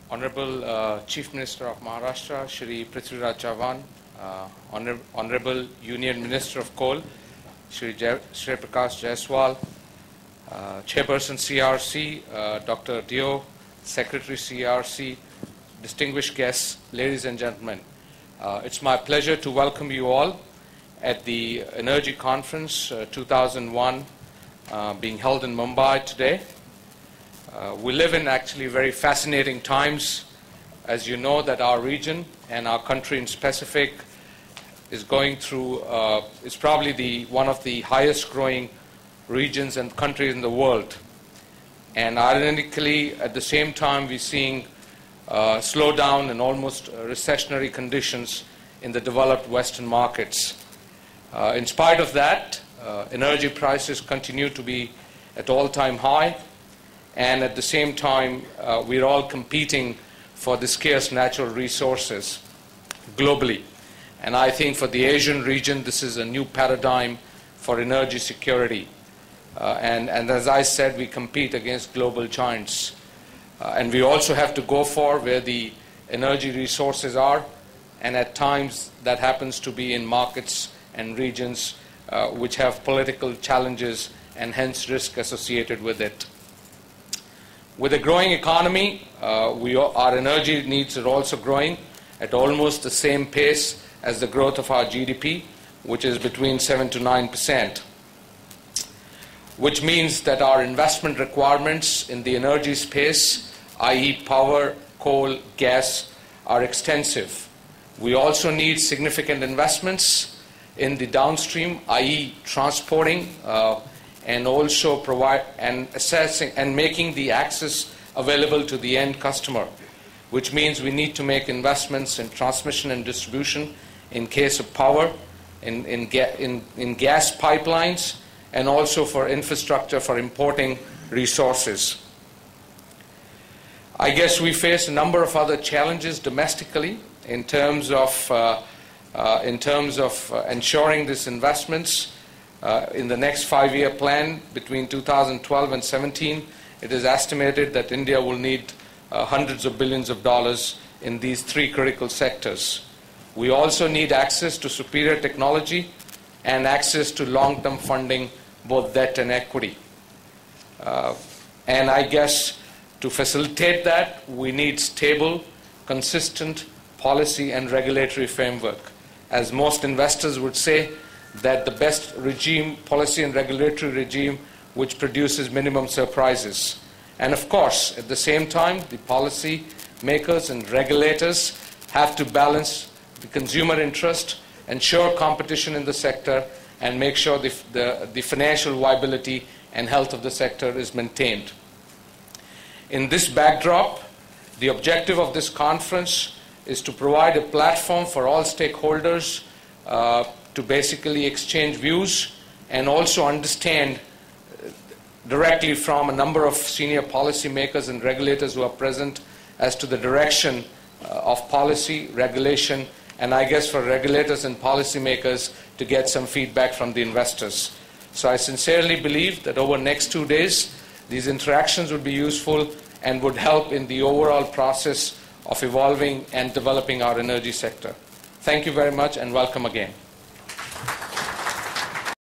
Honorable Chief Minister of Maharashtra, Shri Vikas Batra, Honorable Union Minister of Coal, Shri Vikas Batra, Chairperson CRC, Dr. Dio, Secretary CRC, distinguished guests, ladies and gentlemen. It's my pleasure to welcome you all at the Energy Conference 2001 being held in Mumbai today. We live in actually very fascinating times. As you know, that our region and our country in specific is going through, is probably one of the highest growing regions and countries in the world. And ironically, at the same time, we're seeing slowdown and almost recessionary conditions in the developed Western markets. In spite of that, energy prices continue to be at all-time high, and at the same time, we're all competing for the scarce natural resources globally. And I think for the Asian region, this is a new paradigm for energy security. And as I said, we compete against global giants. And we also have to go for where the energy resources are, and at times that happens to be in markets and regions which have political challenges and hence risk associated with it. With a growing economy, our energy needs are also growing at almost the same pace as the growth of our GDP, which is between 7 to 9%, which means that our investment requirements in the energy space, i.e. power, coal, gas, are extensive. We also need significant investments in the downstream, i.e. transporting, and also assessing and making the access available to the end customer, which means we need to make investments in transmission and distribution in case of power, in gas pipelines, and also for infrastructure for importing resources. I guess we face a number of other challenges domestically in terms of ensuring these investments. In the next 5-year plan between 2012 and 17, it is estimated that India will need hundreds of billions of dollars in these 3 critical sectors. We also need access to superior technology and access to long-term funding, both debt and equity. And I guess to facilitate that, we need stable, consistent policy and regulatory framework. As most investors would say, that the best regime, policy and regulatory regime, which produces minimum surprises. And of course, at the same time, the policy makers and regulators have to balance the consumer interest, ensure competition in the sector, and make sure the financial viability and health of the sector is maintained. In this backdrop, the objective of this conference is to provide a platform for all stakeholders to basically exchange views and also understand directly from a number of senior policymakers and regulators who are present as to the direction of policy, regulation, and I guess for regulators and policymakers to get some feedback from the investors. So I sincerely believe that over the next 2 days, these interactions would be useful and would help in the overall process of evolving and developing our energy sector. Thank you very much and welcome again.